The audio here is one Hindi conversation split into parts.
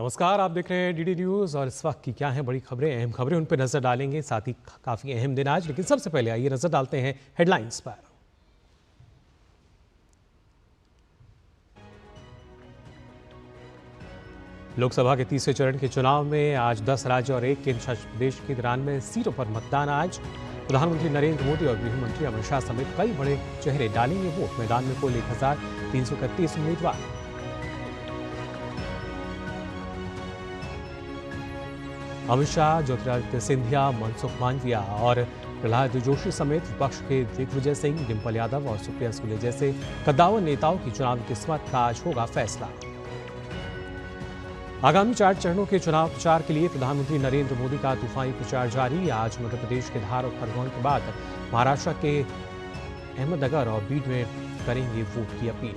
नमस्कार, आप देख रहे हैं डीडी न्यूज़ और इस वक्त की क्या है बड़ी खबरें, अहम खबरें, उन पर नजर डालेंगे। साथ ही काफी अहम दिन आज, लेकिन सबसे पहले आइए नजर डालते हैं हेडलाइंस पर। लोकसभा के तीसरे चरण के चुनाव में आज 10 राज्य और 1 केंद्र शासित प्रदेश की 93 सीटों पर मतदान। आज प्रधानमंत्री नरेंद्र मोदी और गृह मंत्री अमित शाह समेत कई बड़े चेहरे डालेंगे वोट। मैदान में कुल 1331 उम्मीदवार। अमित शाह, ज्योतिरादित्य सिंधिया, मनसुख मांडविया और प्रहलाद जोशी समेत विपक्ष के दिग्विजय सिंह, डिंपल यादव और सुप्रिया सुले जैसे कद्दावर नेताओं की चुनावी किस्मत का आज होगा फैसला। आगामी 4 चरणों के चुनाव प्रचार के लिए प्रधानमंत्री नरेंद्र मोदी का तूफानी प्रचार जारी। आज मध्य प्रदेश के धार और खरगोन के बाद महाराष्ट्र के अहमदनगर और बीड में करेंगे वोट की अपील।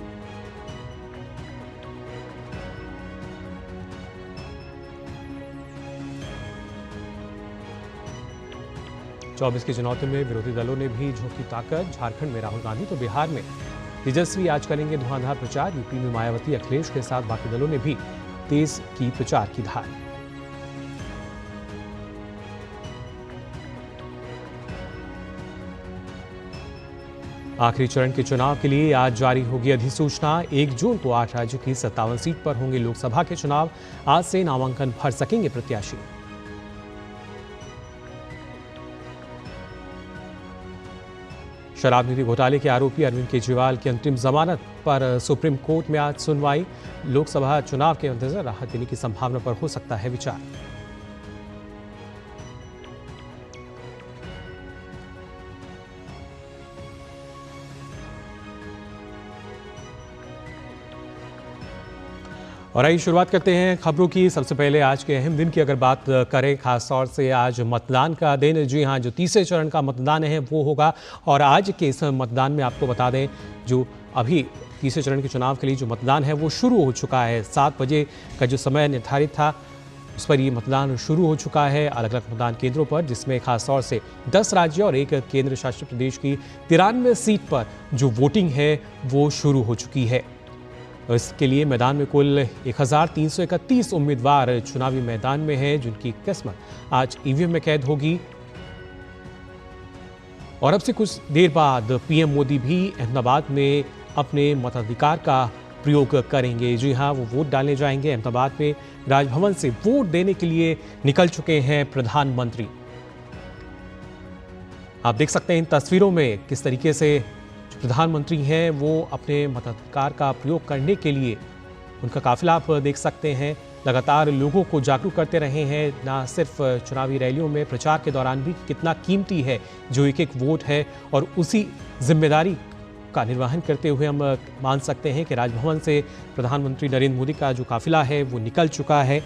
चौबीस की चुनौती में विरोधी दलों ने भी झोंकी ताकत। झारखंड में राहुल गांधी तो बिहार में तेजस्वी आज करेंगे धुआंधार प्रचार। यूपी में मायावती, अखिलेश के साथ बाकी दलों ने भी तेज की प्रचार की धार। आखिरी चरण के चुनाव के लिए आज जारी होगी अधिसूचना। 1 जून को 8 राज्यों की 57 सीट पर होंगे लोकसभा के चुनाव। आज से नामांकन भर सकेंगे प्रत्याशी। शराब नीति घोटाले के आरोपी अरविंद केजरीवाल की अंतरिम जमानत पर सुप्रीम कोर्ट में आज सुनवाई। लोकसभा चुनाव के मद्देनजर राहत देने की संभावना पर हो सकता है विचार। और आइए शुरुआत करते हैं खबरों की। सबसे पहले आज के अहम दिन की अगर बात करें, खास तौर से आज मतदान का दिन। जी हाँ, जो तीसरे चरण का मतदान है वो होगा। और आज के इस मतदान में आपको बता दें, जो अभी तीसरे चरण के चुनाव के लिए जो मतदान है वो शुरू हो चुका है। 7 बजे का जो समय निर्धारित था उस पर ये मतदान शुरू हो चुका है अलग अलग मतदान केंद्रों पर, जिसमें खासतौर से 10 राज्य और 1 केंद्र शासित प्रदेश की 93 सीट पर जो वोटिंग है वो शुरू हो चुकी है। इसके लिए मैदान में कुल 1331 उम्मीदवार चुनावी मैदान में हैं, जिनकी किस्मत आज ईवीएम में कैद होगी। और अब से कुछ देर बाद पीएम मोदी भी अहमदाबाद में अपने मताधिकार का प्रयोग करेंगे। जी हाँ, वो वोट डालने जाएंगे। अहमदाबाद में राजभवन से वोट देने के लिए निकल चुके हैं प्रधानमंत्री। आप देख सकते हैं इन तस्वीरों में किस तरीके से प्रधानमंत्री हैं वो अपने मताधिकार का प्रयोग करने के लिए, उनका काफिला आप देख सकते हैं, लगातार लोगों को जागरूक करते रहे हैं। ना सिर्फ चुनावी रैलियों में, प्रचार के दौरान भी कितना कीमती है जो एक एक वोट है। और उसी जिम्मेदारी का निर्वहन करते हुए हम मान सकते हैं कि राजभवन से प्रधानमंत्री नरेंद्र मोदी का जो काफिला है वो निकल चुका है।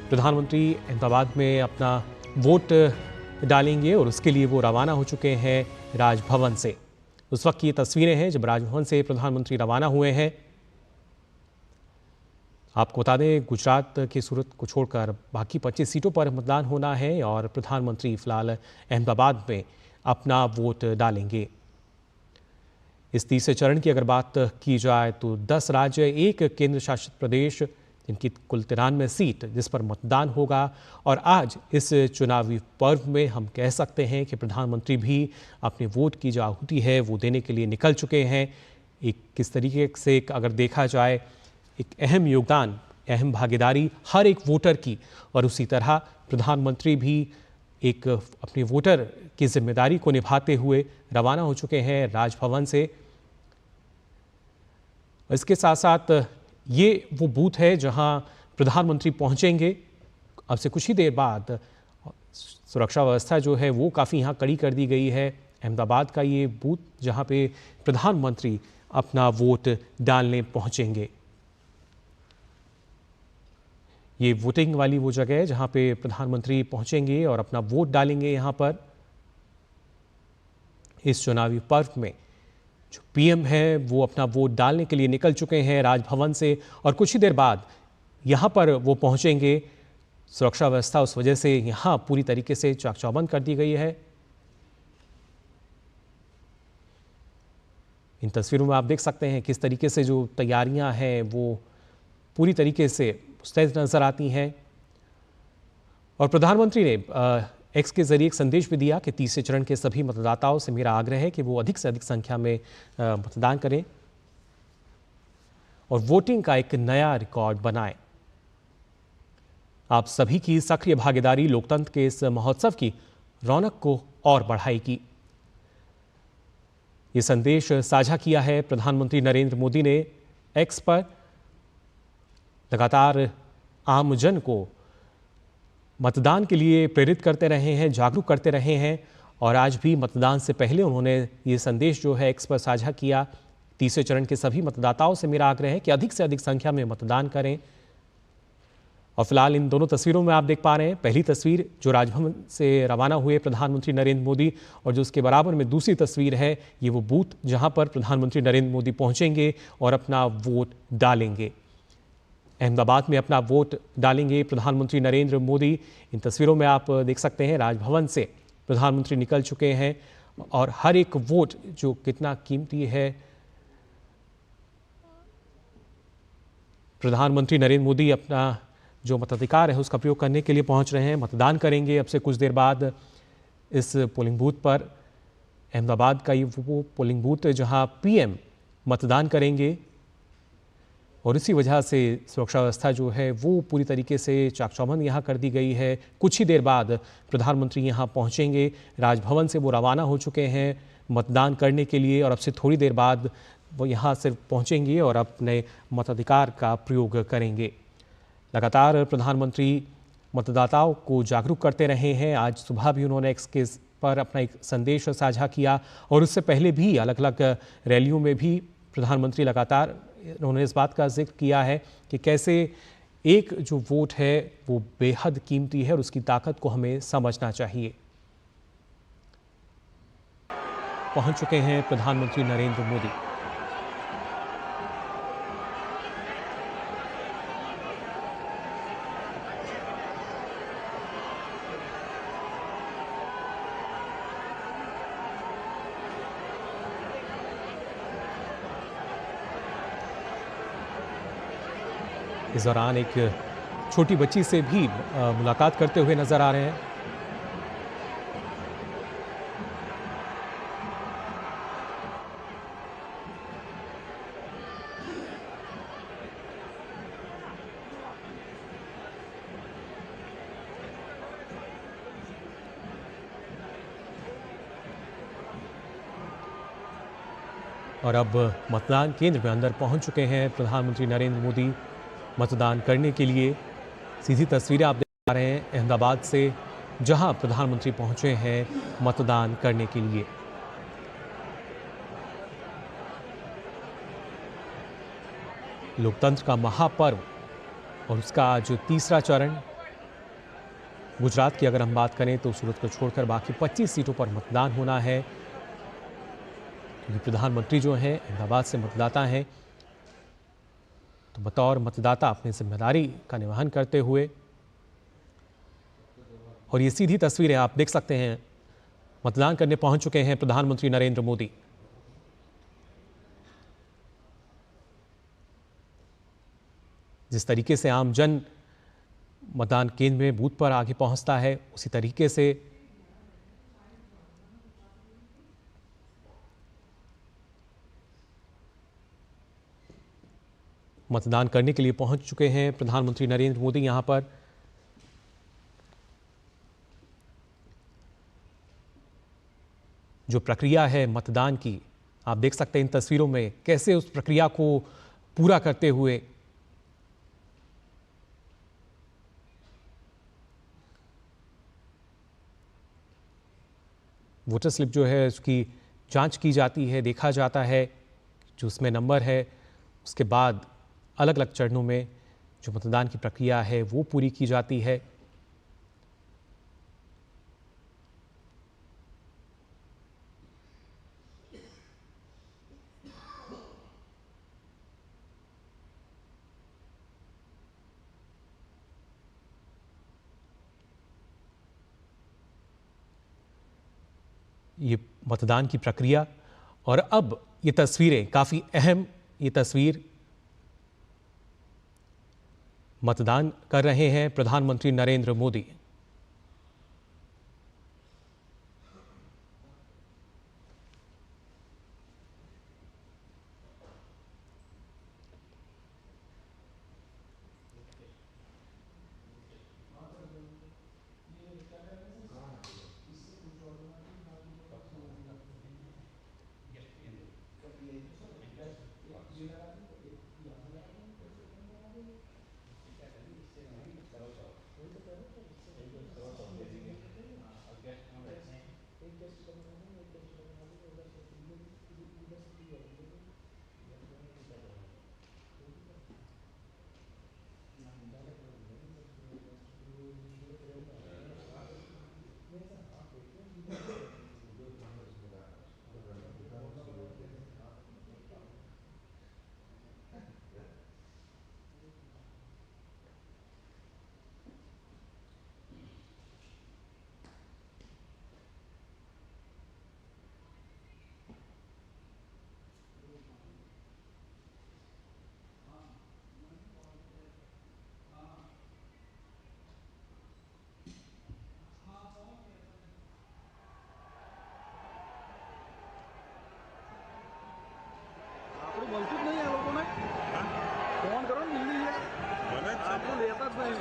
प्रधानमंत्री अहमदाबाद में अपना वोट डालेंगे और उसके लिए वो रवाना हो चुके हैं राजभवन से। उस वक्त की ये तस्वीरें हैं जब राजभवन से प्रधानमंत्री रवाना हुए हैं। आपको बता दें, गुजरात की सूरत को छोड़कर बाकी 25 सीटों पर मतदान होना है और प्रधानमंत्री फिलहाल अहमदाबाद में अपना वोट डालेंगे। इस तीसरे चरण की अगर बात की जाए तो 10 राज्य, 1 केंद्र शासित प्रदेश, इनकी कुल 93 सीट जिस पर मतदान होगा। और आज इस चुनावी पर्व में हम कह सकते हैं कि प्रधानमंत्री भी अपने वोट की जो आहुति है वो देने के लिए निकल चुके हैं। एक किस तरीके से अगर देखा जाए, एक अहम योगदान, अहम भागीदारी हर एक वोटर की, और उसी तरह प्रधानमंत्री भी एक अपने वोटर की जिम्मेदारी को निभाते हुए रवाना हो चुके हैं राजभवन से। इसके साथ साथ ये वो बूथ है जहां प्रधानमंत्री पहुंचेंगे। अब से कुछ ही देर बाद सुरक्षा व्यवस्था जो है वो काफ़ी यहाँ कड़ी कर दी गई है। अहमदाबाद का ये बूथ जहां पे प्रधानमंत्री अपना वोट डालने पहुंचेंगे, ये वोटिंग वाली वो जगह है जहां पे प्रधानमंत्री पहुंचेंगे और अपना वोट डालेंगे। यहाँ पर इस चुनावी पर्व में जो पीएम है वो अपना वोट डालने के लिए निकल चुके हैं राजभवन से और कुछ ही देर बाद यहाँ पर वो पहुँचेंगे। सुरक्षा व्यवस्था उस वजह से यहाँ पूरी तरीके से चाक चौबंद कर दी गई है। इन तस्वीरों में आप देख सकते हैं किस तरीके से जो तैयारियां हैं वो पूरी तरीके से मुस्तैद नजर आती हैं। और प्रधानमंत्री ने एक्स के जरिए एक संदेश भी दिया कि तीसरे चरण के सभी मतदाताओं से मेरा आग्रह है कि वो अधिक से अधिक संख्या में मतदान करें और वोटिंग का एक नया रिकॉर्ड बनाएं। आप सभी की सक्रिय भागीदारी लोकतंत्र के इस महोत्सव की रौनक को और बढ़ाएगी। ये संदेश साझा किया है प्रधानमंत्री नरेंद्र मोदी ने एक्स पर। लगातार आमजन को मतदान के लिए प्रेरित करते रहे हैं, जागरूक करते रहे हैं और आज भी मतदान से पहले उन्होंने ये संदेश जो है एक्स पर साझा किया। तीसरे चरण के सभी मतदाताओं से मेरा आग्रह है कि अधिक से अधिक संख्या में मतदान करें। और फिलहाल इन दोनों तस्वीरों में आप देख पा रहे हैं, पहली तस्वीर जो राजभवन से रवाना हुए प्रधानमंत्री नरेंद्र मोदी और जो उसके बराबर में दूसरी तस्वीर है, ये वो बूथ जहां पर प्रधानमंत्री नरेंद्र मोदी पहुंचेंगे और अपना वोट डालेंगे। अहमदाबाद में अपना वोट डालेंगे प्रधानमंत्री नरेंद्र मोदी। इन तस्वीरों में आप देख सकते हैं राजभवन से प्रधानमंत्री निकल चुके हैं और हर एक वोट जो कितना कीमती है, प्रधानमंत्री नरेंद्र मोदी अपना जो मताधिकार है उसका प्रयोग करने के लिए पहुंच रहे हैं। मतदान करेंगे अब से कुछ देर बाद इस पोलिंग बूथ पर। अहमदाबाद का ये वो पोलिंग बूथ है जहां पीएम मतदान करेंगे और इसी वजह से सुरक्षा व्यवस्था जो है वो पूरी तरीके से चाक-चौबंद यहाँ कर दी गई है। कुछ ही देर बाद प्रधानमंत्री यहाँ पहुँचेंगे। राजभवन से वो रवाना हो चुके हैं मतदान करने के लिए और अब से थोड़ी देर बाद वो यहाँ से पहुँचेंगे और अपने मताधिकार का प्रयोग करेंगे। लगातार प्रधानमंत्री मतदाताओं को जागरूक करते रहे हैं। आज सुबह भी उन्होंने एक्स के पर अपना एक संदेश साझा किया और उससे पहले भी अलग अलग रैलियों में भी प्रधानमंत्री लगातार उन्होंने इस बात का जिक्र किया है कि कैसे एक जो वोट है वो बेहद कीमती है और उसकी ताकत को हमें समझना चाहिए। पहुंच चुके हैं प्रधानमंत्री नरेंद्र मोदी। इस दौरान एक छोटी बच्ची से भी मुलाकात करते हुए नजर आ रहे हैं। और अब मतदान केंद्र में अंदर पहुंच चुके हैं प्रधानमंत्री नरेंद्र मोदी मतदान करने के लिए। सीधी तस्वीरें आप देख पा रहे हैं अहमदाबाद से जहां प्रधानमंत्री पहुंचे हैं मतदान करने के लिए। लोकतंत्र का महापर्व और उसका आज तीसरा चरण। गुजरात की अगर हम बात करें तो सूरत को छोड़कर बाकी 25 सीटों पर मतदान होना है क्योंकि प्रधानमंत्री जो हैं अहमदाबाद से मतदाता हैं, तो बतौर मतदाता अपनी जिम्मेदारी का निर्वहन करते हुए। और ये सीधी तस्वीरें आप देख सकते हैं, मतदान करने पहुंच चुके हैं प्रधानमंत्री नरेंद्र मोदी। जिस तरीके से आम जन मतदान केंद्र में बूथ पर आगे पहुंचता है, उसी तरीके से मतदान करने के लिए पहुंच चुके हैं प्रधानमंत्री नरेंद्र मोदी यहां पर। जो प्रक्रिया है मतदान की, आप देख सकते हैं इन तस्वीरों में कैसे उस प्रक्रिया को पूरा करते हुए वोटर स्लिप जो है उसकी जांच की जाती है, देखा जाता है जो उसमें नंबर है। उसके बाद अलग अलग चरणों में जो मतदान की प्रक्रिया है वो पूरी की जाती है। ये मतदान की प्रक्रिया और अब ये तस्वीरें काफ़ी अहम, ये तस्वीर मतदान कर रहे हैं प्रधानमंत्री नरेंद्र मोदी। बोलतीच नाही या लोकांना फोन करून दिल्ली आपण येतच नाही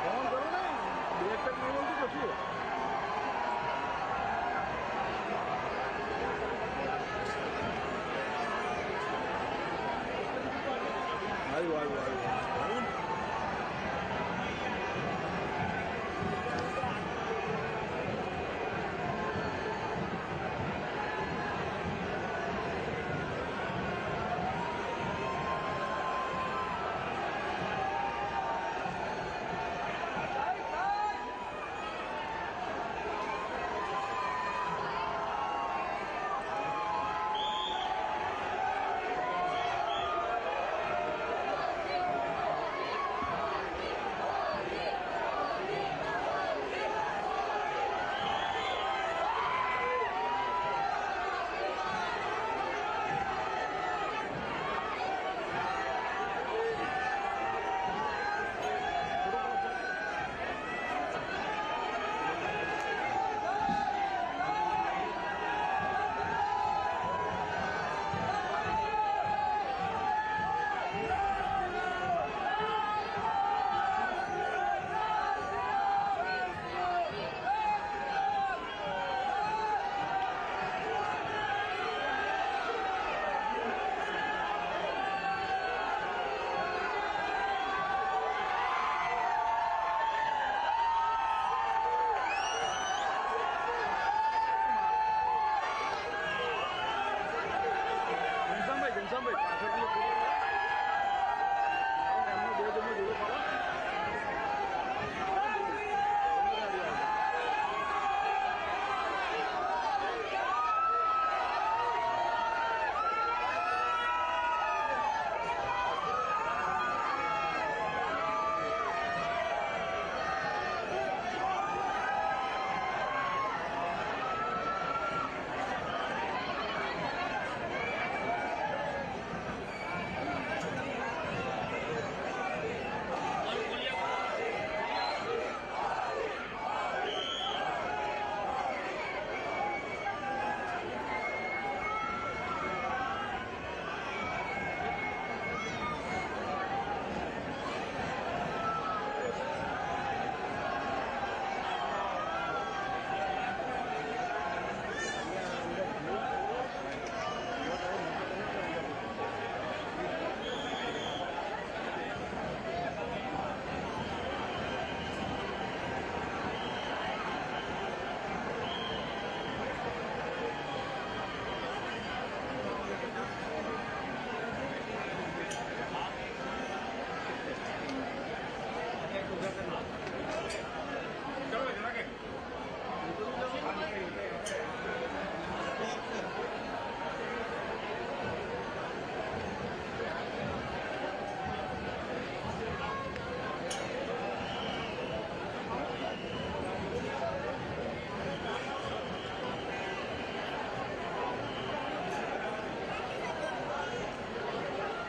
फोन करू नाही एकटक नाही बोलतो कशी आई वाई वाई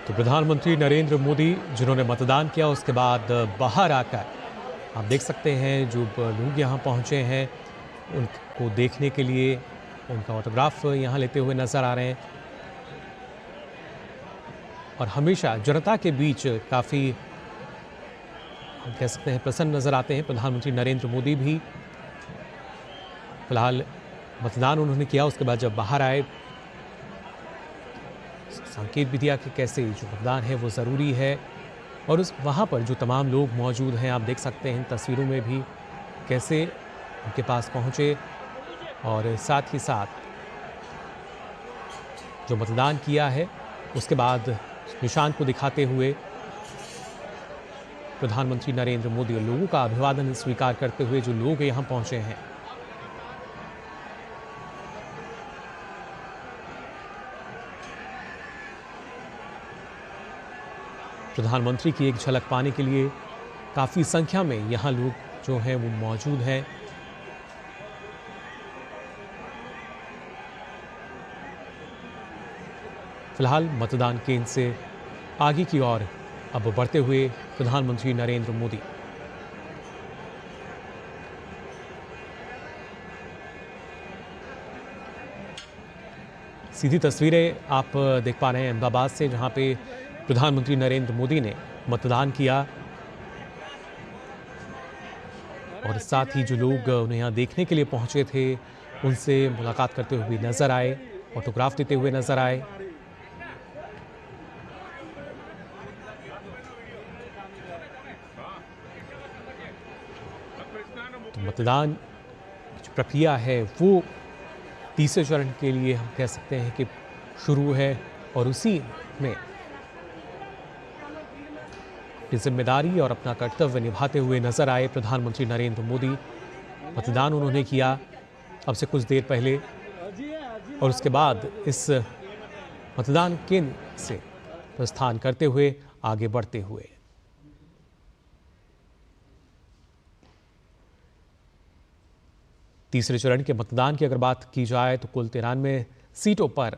तो प्रधानमंत्री नरेंद्र मोदी जिन्होंने मतदान किया उसके बाद बाहर आकर आप देख सकते हैं जो लोग यहाँ पहुँचे हैं उनको देखने के लिए, उनका ऑटोग्राफ यहाँ लेते हुए नजर आ रहे हैं। और हमेशा जनता के बीच काफ़ी हम कह सकते हैं प्रसन्न नजर आते हैं प्रधानमंत्री नरेंद्र मोदी भी। फिलहाल मतदान उन्होंने किया, उसके बाद जब बाहर आए संकेत भी दिया कि कैसे जो मतदान है वो ज़रूरी है। और उस वहाँ पर जो तमाम लोग मौजूद हैं आप देख सकते हैं तस्वीरों में भी कैसे उनके पास पहुँचे और साथ ही साथ जो मतदान किया है उसके बाद निशान को दिखाते हुए प्रधानमंत्री नरेंद्र मोदी और लोगों का अभिवादन स्वीकार करते हुए जो लोग यहाँ पहुँचे हैं। प्रधानमंत्री की एक झलक पाने के लिए काफ़ी संख्या में यहाँ लोग जो हैं वो मौजूद हैं। फिलहाल मतदान केंद्र से आगे की ओर अब बढ़ते हुए प्रधानमंत्री नरेंद्र मोदी। सीधी तस्वीरें आप देख पा रहे हैं अहमदाबाद से, जहां पे प्रधानमंत्री नरेंद्र मोदी ने मतदान किया और साथ ही जो लोग उन्हें यहाँ देखने के लिए पहुंचे थे उनसे मुलाकात करते हुए नजर आए, ऑटोग्राफ देते हुए नजर आए। तो मतदान की प्रक्रिया है वो तीसरे चरण के लिए हम कह सकते हैं कि शुरू है और उसी में अपनी जिम्मेदारी और अपना कर्तव्य निभाते हुए नजर आए प्रधानमंत्री नरेंद्र मोदी। मतदान उन्होंने किया अब से कुछ देर पहले और उसके बाद इस मतदान केंद्र से प्रस्थान करते हुए आगे बढ़ते हुए तीसरे चरण के मतदान की अगर बात की जाए तो कुल 93 सीटों पर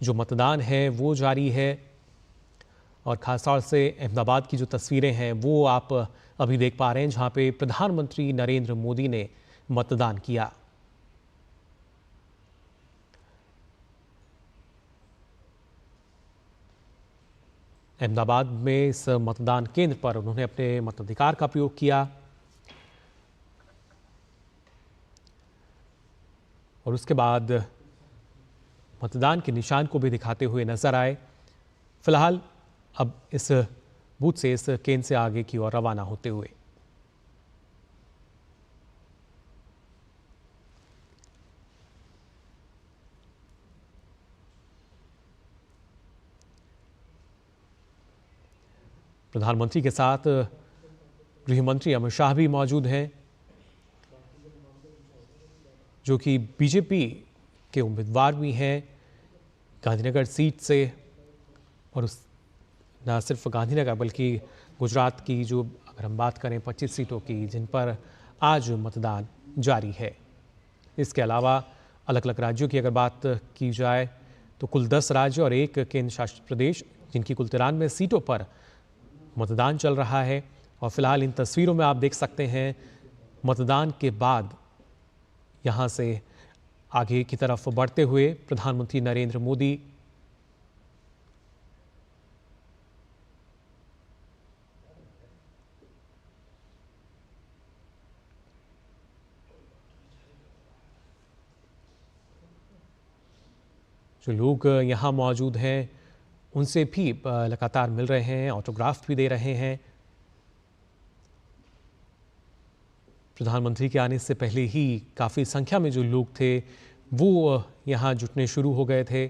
जो मतदान है वो जारी है। और खासतौर से अहमदाबाद की जो तस्वीरें हैं वो आप अभी देख पा रहे हैं, जहां पे प्रधानमंत्री नरेंद्र मोदी ने मतदान किया। अहमदाबाद में इस मतदान केंद्र पर उन्होंने अपने मताधिकार का प्रयोग किया और उसके बाद मतदान के निशान को भी दिखाते हुए नजर आए। फिलहाल अब इस बूथ से, इस केंद्र से आगे की ओर रवाना होते हुए प्रधानमंत्री के साथ गृह मंत्री अमित शाह भी मौजूद हैं, जो कि बीजेपी के उम्मीदवार भी हैं गांधीनगर सीट से। और न सिर्फ गांधीनगर बल्कि गुजरात की जो अगर हम बात करें 25 सीटों की जिन पर आज मतदान जारी है। इसके अलावा अलग अलग राज्यों की अगर बात की जाए तो कुल 10 राज्य और एक केंद्र शासित प्रदेश जिनकी कुल 93 सीटों पर मतदान चल रहा है। और फिलहाल इन तस्वीरों में आप देख सकते हैं मतदान के बाद यहाँ से आगे की तरफ बढ़ते हुए प्रधानमंत्री नरेंद्र मोदी जो लोग यहाँ मौजूद हैं उनसे भी लगातार मिल रहे हैं, ऑटोग्राफ भी दे रहे हैं। प्रधानमंत्री के आने से पहले ही काफ़ी संख्या में जो लोग थे वो यहाँ जुटने शुरू हो गए थे।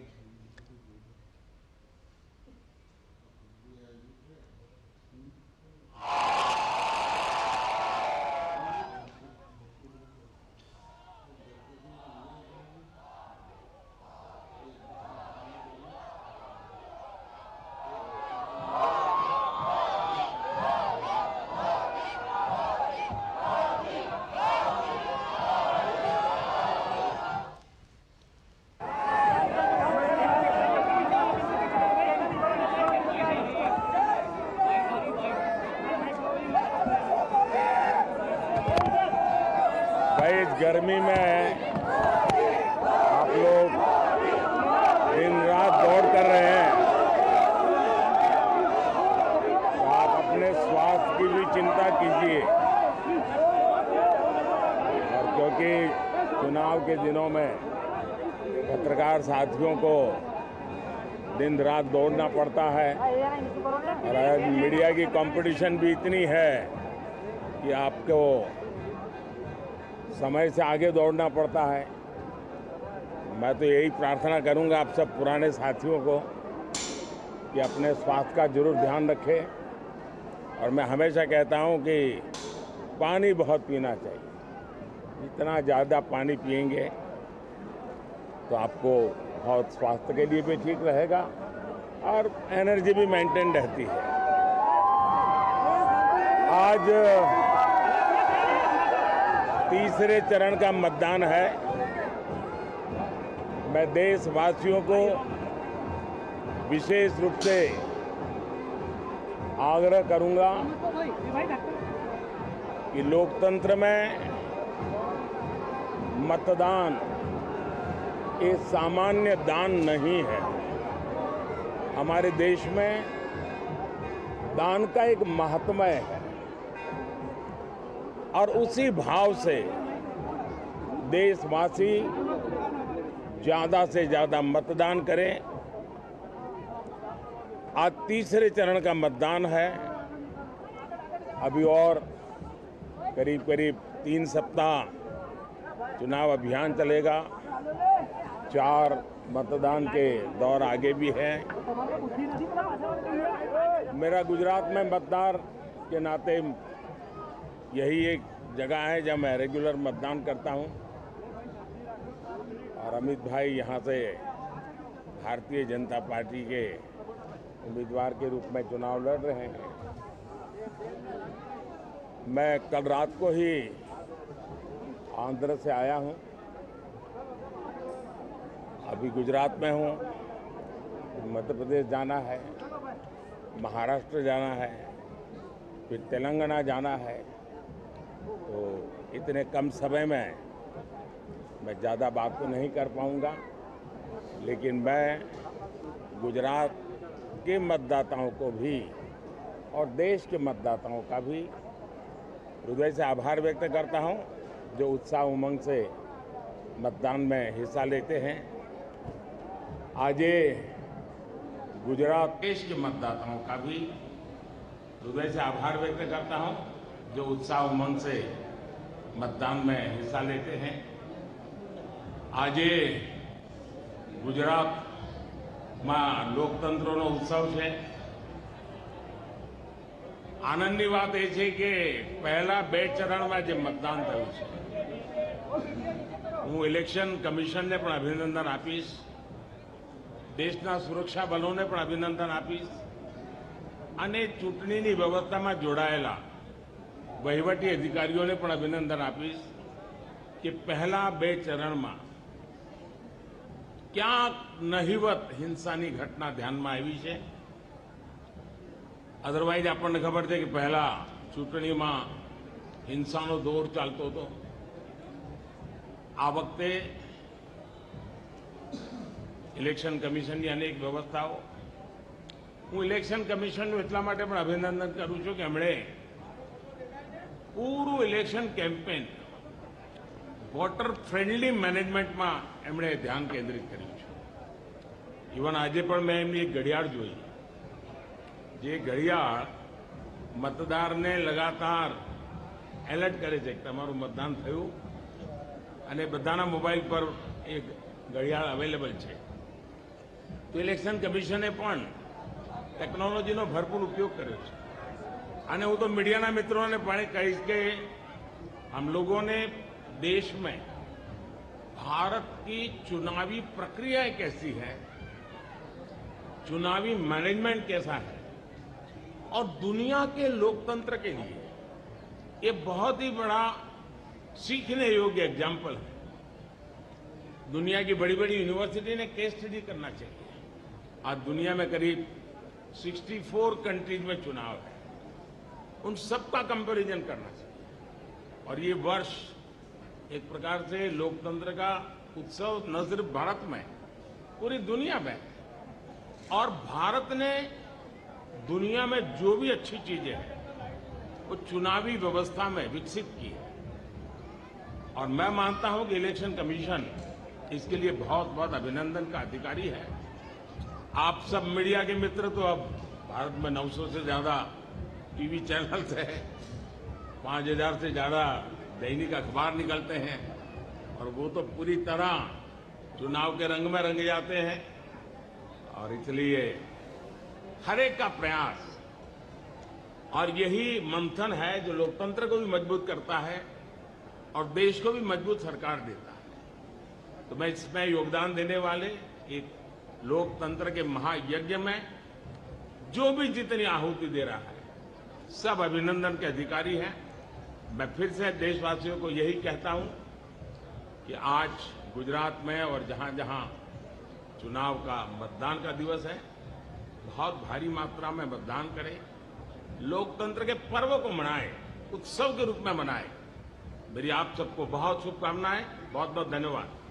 गर्मी में आप लोग दिन रात दौड़ कर रहे हैं, तो आप अपने स्वास्थ्य की भी चिंता कीजिए। और क्योंकि चुनाव के दिनों में पत्रकार साथियों को दिन रात दौड़ना पड़ता है और आज मीडिया की कंपटीशन भी इतनी है कि आपको समय से आगे दौड़ना पड़ता है। मैं तो यही प्रार्थना करूंगा आप सब पुराने साथियों को कि अपने स्वास्थ्य का जरूर ध्यान रखें। और मैं हमेशा कहता हूं कि पानी बहुत पीना चाहिए। जितना ज़्यादा पानी पिएंगे तो आपको बहुत स्वास्थ्य के लिए भी ठीक रहेगा और एनर्जी भी मेंटेन रहती है। आज तीसरे चरण का मतदान है। मैं देशवासियों को विशेष रूप से आग्रह करूंगा कि लोकतंत्र में मतदान एक सामान्य दान नहीं है। हमारे देश में दान का एक महात्म्य है और उसी भाव से देशवासी ज़्यादा से ज़्यादा मतदान करें। आज तीसरे चरण का मतदान है। अभी और करीब करीब 3 सप्ताह चुनाव अभियान चलेगा। 4 मतदान के दौर आगे भी हैं। मेरा गुजरात में मतदार के नाते यही एक जगह है जहाँ मैं रेगुलर मतदान करता हूँ और अमित भाई यहाँ से भारतीय जनता पार्टी के उम्मीदवार के रूप में चुनाव लड़ रहे हैं। मैं कल रात को ही आंध्र से आया हूँ, अभी गुजरात में हूँ। मध्य प्रदेश जाना है, महाराष्ट्र जाना है, फिर तेलंगाना जाना है। तो इतने कम समय में मैं ज़्यादा बात तो नहीं कर पाऊँगा, लेकिन मैं गुजरात के मतदाताओं को भी और देश के मतदाताओं का भी हृदय से आभार व्यक्त करता हूँ, जो उत्साह उमंग से मतदान में हिस्सा लेते हैं। आज गुजरात देश के मतदाताओं का भी हृदय से आभार व्यक्त करता हूं, जो उत्साह उमंग से मतदान में हिस्सा लेते हैं। आज गुजरात में લોકતંત્રનો उत्सव है। આનંદની વાત એ છે કે પહેલા 2 ચરણમાં જે મતદાન થયું છે, હું ઇલેક્શન કમિશનને પણ અભિનંદન આપીશ, દેશના સુરક્ષા બલોને પણ અભિનંદન આપીશ અને ચૂંટણીની વ્યવસ્થામાં જોડાયેલા વહીવટી અધિકારીઓને પણ અભિનંદન આપીશ કે પહેલા 2 ચરણમાં ક્યાંક નહિવત હિંસાની ઘટના ધ્યાનમાં આવી છે। અધરવાઇઝ આપણને ખબર છે કે પહેલા ચૂંટણીમાં હિંસાનો દોર ચાલતો હતો। આ વખતે ઇલેક્શન કમિશનની અનેક વ્યવસ્થાઓ, હું ઇલેક્શન કમિશનનું એટલા માટે પણ અભિનંદન કરું છું કે એમણે પૂરું ઇલેક્શન કેમ્પેન વોટર ફ્રેન્ડલી મેનેજમેન્ટમાં એમણે ધ્યાન કેન્દ્રિત કર્યું છે। ઇવન આજે પણ મેં એમની એક ઘડિયાળ જોઈ, જે ઘડિયાળ મતદારને લગાતાર એલર્ટ કરે છે કે તમારું મતદાન થયું અને બધાના મોબાઈલ પર એ ઘડિયાળ અવેલેબલ છે। તો ઇલેક્શન કમિશને પણ ટેકનોલોજીનો ભરપૂર ઉપયોગ કર્યો છે। અને હું તો મીડિયાના મિત્રોને પણ કહીશ કે हम लोगों ने देश में भारत की चुनावी प्रक्रिया कैसी है, चुनावी मैनेजमेंट कैसा है और दुनिया के लोकतंत्र के लिए ये बहुत ही बड़ा सीखने योग्य एग्जाम्पल है। दुनिया की बड़ी बड़ी यूनिवर्सिटी ने केस स्टडी करना चाहिए। आज दुनिया में करीब 64 कंट्रीज में चुनाव है, उन सबका कंपैरिजन करना चाहिए। और ये वर्ष एक प्रकार से लोकतंत्र का उत्सव न सिर्फ भारत में, पूरी दुनिया में। और भारत ने दुनिया में जो भी अच्छी चीजें हैं वो चुनावी व्यवस्था में विकसित की है। और मैं मानता हूं कि इलेक्शन कमीशन इसके लिए बहुत बहुत अभिनंदन का अधिकारी है। आप सब मीडिया के मित्र तो अब भारत में 900 से ज्यादा टीवी चैनल्स हैं, 5000 से ज्यादा दैनिक अखबार निकलते हैं, और वो तो पूरी तरह चुनाव के रंग में रंगे जाते हैं। और इसलिए हर एक का प्रयास, और यही मंथन है जो लोकतंत्र को भी मजबूत करता है और देश को भी मजबूत सरकार देता है। तो मैं इसमें योगदान देने वाले एक लोकतंत्र के महायज्ञ में जो भी जितनी आहुति दे रहा है, सब अभिनंदन के अधिकारी हैं। मैं फिर से देशवासियों को यही कहता हूं कि आज गुजरात में और जहां जहां चुनाव का मतदान का दिवस है, बहुत भारी मात्रा में मतदान करें, लोकतंत्र के पर्व को मनाएं, उत्सव के रूप में मनाएं। मेरी आप सबको बहुत शुभकामनाएं, बहुत बहुत धन्यवाद।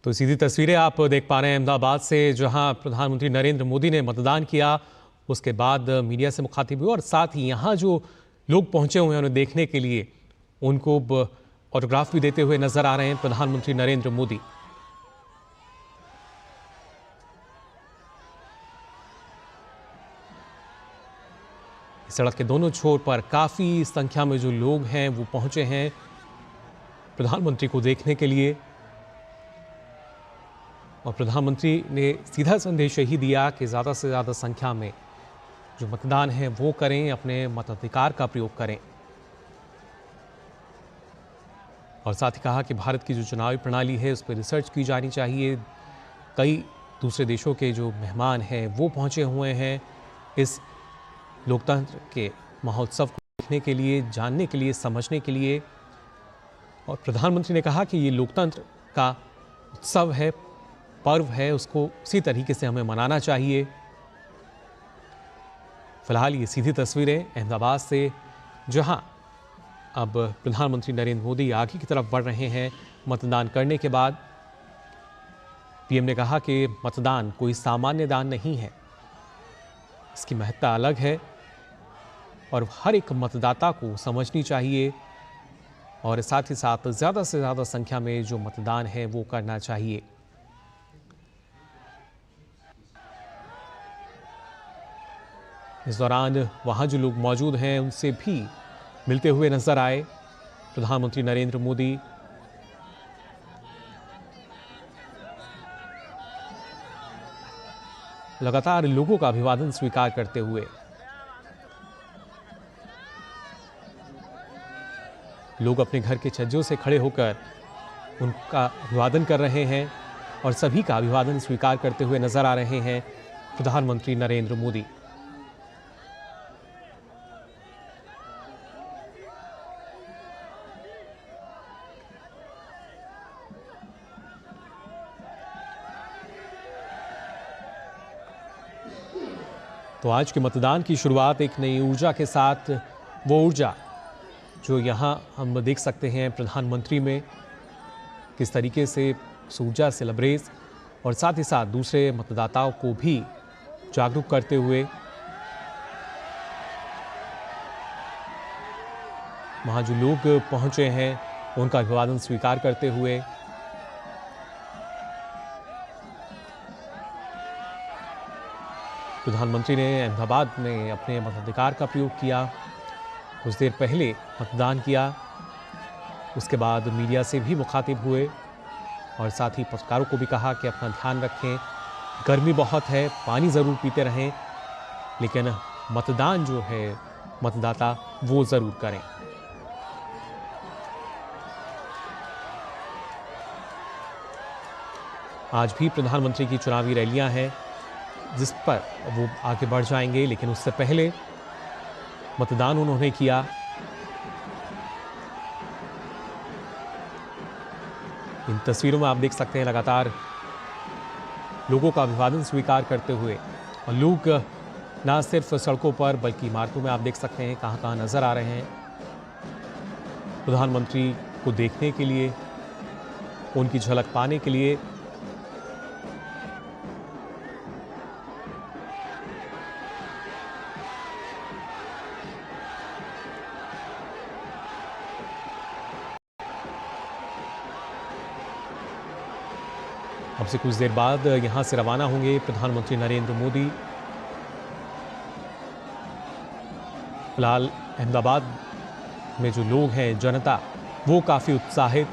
तो सीधी तस्वीरें आप देख पा रहे हैं अहमदाबाद से, जहां प्रधानमंत्री नरेंद्र मोदी ने मतदान किया, उसके बाद मीडिया से मुखातिब हुए और साथ ही यहां जो लोग पहुंचे हुए हैं उन्हें देखने के लिए उनको ऑटोग्राफ भी देते हुए नजर आ रहे हैं प्रधानमंत्री नरेंद्र मोदी। सड़क के दोनों छोर पर काफी संख्या में जो लोग हैं वो पहुंचे हैं प्रधानमंत्री को देखने के लिए। और प्रधानमंत्री ने सीधा संदेश यही दिया कि ज़्यादा से ज़्यादा संख्या में जो मतदान है वो करें, अपने मताधिकार का प्रयोग करें। और साथ ही कहा कि भारत की जो चुनावी प्रणाली है उस पर रिसर्च की जानी चाहिए। कई दूसरे देशों के जो मेहमान हैं वो पहुंचे हुए हैं इस लोकतंत्र के महोत्सव को देखने के लिए, जानने के लिए, समझने के लिए। और प्रधानमंत्री ने कहा कि ये लोकतंत्र का उत्सव है, पर्व है, उसको उसी तरीके से हमें मनाना चाहिए। फिलहाल ये सीधी तस्वीरें अहमदाबाद से, जहां अब प्रधानमंत्री नरेंद्र मोदी आगे की तरफ बढ़ रहे हैं मतदान करने के बाद। पीएम ने कहा कि मतदान कोई सामान्य दान नहीं है, इसकी महत्ता अलग है और हर एक मतदाता को समझनी चाहिए और साथ ही साथ ज़्यादा से ज़्यादा संख्या में जो मतदान है वो करना चाहिए। इस दौरान वहां जो लोग मौजूद हैं उनसे भी मिलते हुए नजर आए प्रधानमंत्री नरेंद्र मोदी। लगातार लोगों का अभिवादन स्वीकार करते हुए लोग अपने घर के छज्जों से खड़े होकर उनका अभिवादन कर रहे हैं और सभी का अभिवादन स्वीकार करते हुए नजर आ रहे हैं प्रधानमंत्री नरेंद्र मोदी। तो आज के मतदान की शुरुआत एक नई ऊर्जा के साथ, वो ऊर्जा जो यहाँ हम देख सकते हैं प्रधानमंत्री में, किस तरीके से उस ऊर्जा से लबरेज और साथ ही साथ दूसरे मतदाताओं को भी जागरूक करते हुए वहाँ जो लोग पहुँचे हैं उनका अभिवादन स्वीकार करते हुए प्रधानमंत्री ने अहमदाबाद में अपने मताधिकार का प्रयोग किया। कुछ देर पहले मतदान किया, उसके बाद मीडिया से भी मुखातिब हुए और साथ ही पत्रकारों को भी कहा कि अपना ध्यान रखें, गर्मी बहुत है, पानी ज़रूर पीते रहें, लेकिन मतदान जो है मतदाता वो ज़रूर करें। आज भी प्रधानमंत्री की चुनावी रैलियां हैं जिस पर वो आगे बढ़ जाएंगे, लेकिन उससे पहले मतदान उन्होंने किया। इन तस्वीरों में आप देख सकते हैं लगातार लोगों का अभिवादन स्वीकार करते हुए, और लोग ना सिर्फ सड़कों पर बल्कि इमारतों में आप देख सकते हैं कहां कहां नजर आ रहे हैं प्रधानमंत्री को देखने के लिए, उनकी झलक पाने के लिए। अब से कुछ देर बाद यहां से रवाना होंगे प्रधानमंत्री नरेंद्र मोदी। फिलहाल अहमदाबाद में जो लोग हैं, जनता, वो काफ़ी उत्साहित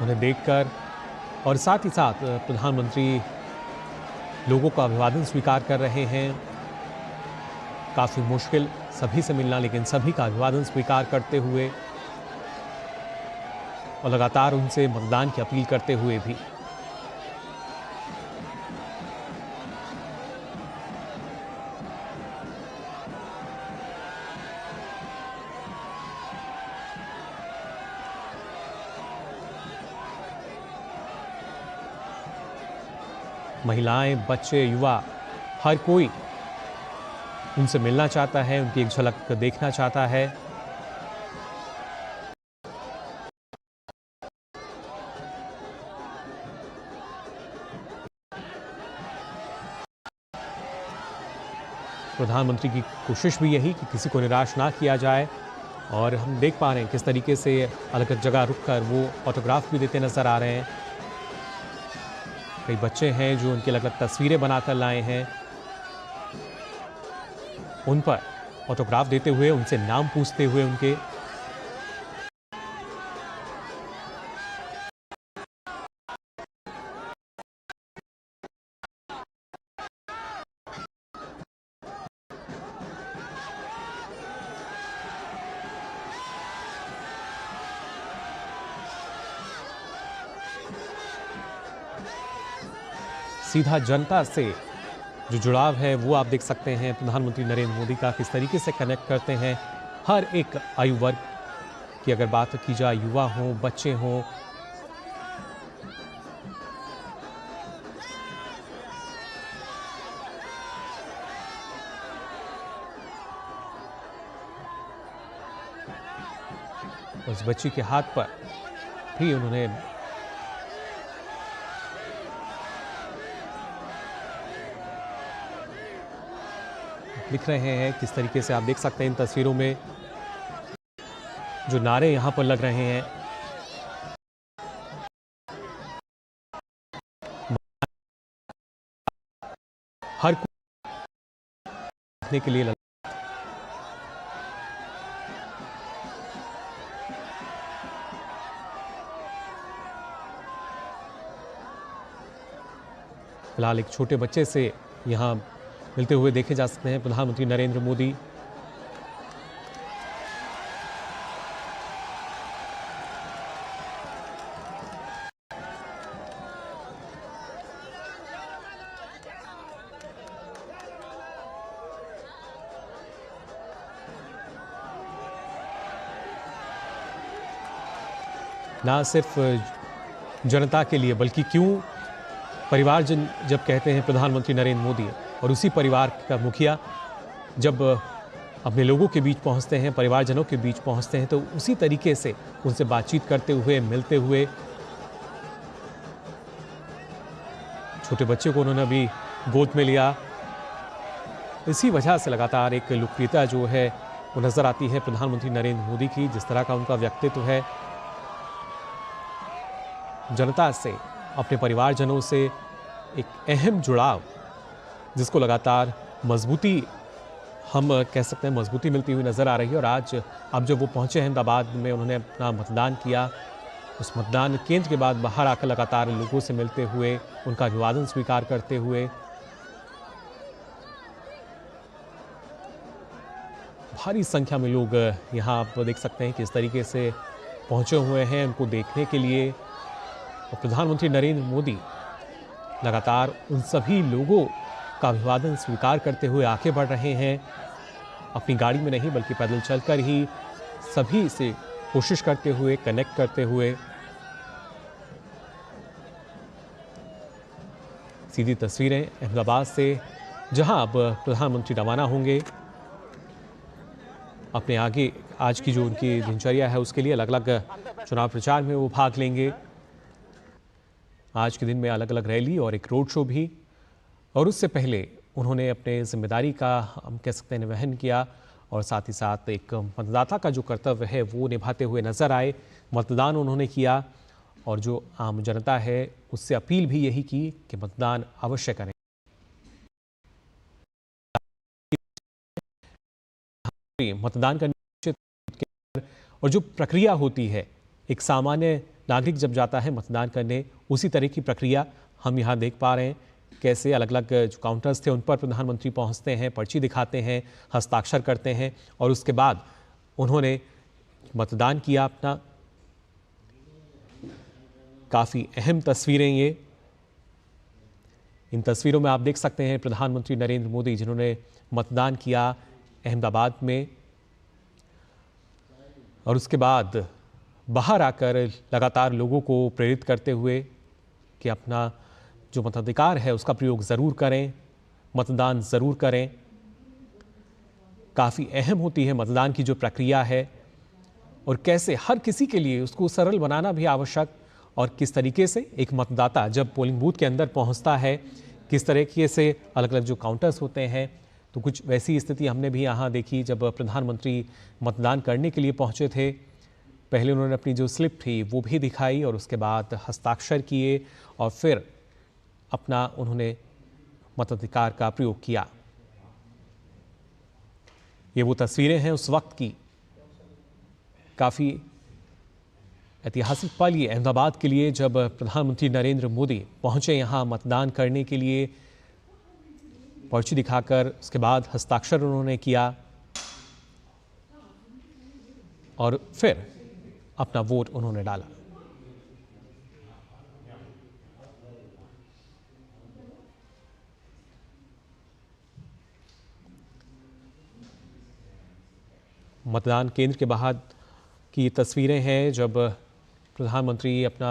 उन्हें देखकर, और साथ ही साथ प्रधानमंत्री लोगों का अभिवादन स्वीकार कर रहे हैं। काफ़ी मुश्किल सभी से मिलना, लेकिन सभी का अभिवादन स्वीकार करते हुए और लगातार उनसे मतदान की अपील करते हुए भी। महिलाएं, बच्चे, युवा, हर कोई उनसे मिलना चाहता है, उनकी एक झलक देखना चाहता है। प्रधानमंत्री की कोशिश भी यही कि किसी को निराश ना किया जाए। और हम देख पा रहे हैं किस तरीके से अलग अलग जगह रुककर वो ऑटोग्राफ भी देते नजर आ रहे हैं। कई बच्चे हैं जो उनकी अलग अलग तस्वीरें बनाकर लाए हैं, उन पर ऑटोग्राफ देते हुए, उनसे नाम पूछते हुए उनके। सीधा जनता से जो जुड़ाव है वो आप देख सकते हैं प्रधानमंत्री नरेंद्र मोदी का, किस तरीके से कनेक्ट करते हैं हर एक आयु वर्ग की। अगर बात की जाए, युवा हों, बच्चे हों, उस बच्ची के हाथ पर भी उन्होंने लिख रहे हैं। किस तरीके से आप देख सकते हैं इन तस्वीरों में जो नारे यहां पर लग रहे हैं। हर कोई देखने के लिए फिलहाल एक छोटे बच्चे से यहां मिलते हुए देखे जा सकते हैं प्रधानमंत्री नरेंद्र मोदी। ना सिर्फ जनता के लिए बल्कि क्यों परिवारजन जब कहते हैं प्रधानमंत्री नरेंद्र मोदी, और उसी परिवार का मुखिया जब अपने लोगों के बीच पहुंचते हैं, परिवारजनों के बीच पहुंचते हैं, तो उसी तरीके से उनसे बातचीत करते हुए, मिलते हुए। छोटे बच्चे को उन्होंने अभी गोद में लिया। इसी वजह से लगातार एक लोकप्रियता जो है वो नजर आती है प्रधानमंत्री नरेंद्र मोदी की, जिस तरह का उनका व्यक्तित्व है। जनता से, अपने परिवारजनों से एक अहम जुड़ाव, जिसको लगातार मजबूती, हम कह सकते हैं मजबूती मिलती हुई नज़र आ रही है। और आज अब जब वो पहुंचे अहमदाबाद में, उन्होंने अपना मतदान किया। उस मतदान केंद्र के बाद बाहर आकर लगातार लोगों से मिलते हुए, उनका अभिवादन स्वीकार करते हुए। भारी संख्या में लोग यहाँ आप देख सकते हैं किस तरीके से पहुंचे हुए हैं उनको देखने के लिए। और प्रधानमंत्री नरेंद्र मोदी लगातार उन सभी लोगों का अभिवादन स्वीकार करते हुए आगे बढ़ रहे हैं, अपनी गाड़ी में नहीं बल्कि पैदल चलकर ही सभी से कोशिश करते हुए, कनेक्ट करते हुए। सीधी तस्वीरें अहमदाबाद से, जहां अब प्रधानमंत्री रवाना होंगे अपने आगे आज की जो उनकी दिनचर्या है उसके लिए। अलग अलग चुनाव प्रचार में वो भाग लेंगे। आज के दिन में अलग अलग रैली और एक रोड शो भी। और उससे पहले उन्होंने अपने जिम्मेदारी का, हम कह सकते हैं, निर्वहन किया और साथ ही साथ एक मतदाता का जो कर्तव्य है वो निभाते हुए नजर आए। मतदान उन्होंने किया और जो आम जनता है उससे अपील भी यही की कि मतदान अवश्य करें। मतदान करने और जो प्रक्रिया होती है, एक सामान्य नागरिक जब जाता है मतदान करने, उसी तरह की प्रक्रिया हम यहाँ देख पा रहे हैं। कैसे अलग अलग जो काउंटर्स थे उन पर प्रधानमंत्री पहुँचते हैं, पर्ची दिखाते हैं, हस्ताक्षर करते हैं और उसके बाद उन्होंने मतदान किया अपना। काफ़ी अहम तस्वीरें ये। इन तस्वीरों में आप देख सकते हैं प्रधानमंत्री नरेंद्र मोदी जिन्होंने मतदान किया अहमदाबाद में, और उसके बाद बाहर आकर लगातार लोगों को प्रेरित करते हुए कि अपना जो मताधिकार है उसका प्रयोग ज़रूर करें, मतदान ज़रूर करें। काफ़ी अहम होती है मतदान की जो प्रक्रिया है और कैसे हर किसी के लिए उसको सरल बनाना भी आवश्यक, और किस तरीके से एक मतदाता जब पोलिंग बूथ के अंदर पहुंचता है, किस तरीके से अलग अलग जो काउंटर्स होते हैं तो कुछ वैसी स्थिति हमने भी यहाँ देखी जब प्रधानमंत्री मतदान करने के लिए पहुँचे थे। पहले उन्होंने अपनी जो स्लिप थी वो भी दिखाई और उसके बाद हस्ताक्षर किए और फिर अपना उन्होंने मताधिकार का प्रयोग किया। ये वो तस्वीरें हैं उस वक्त की। काफ़ी ऐतिहासिक पल ये अहमदाबाद के लिए जब प्रधानमंत्री नरेंद्र मोदी पहुंचे यहाँ मतदान करने के लिए। पर्ची दिखाकर उसके बाद हस्ताक्षर उन्होंने किया और फिर अपना वोट उन्होंने डाला। मतदान केंद्र के बाहर की तस्वीरें हैं जब प्रधानमंत्री अपना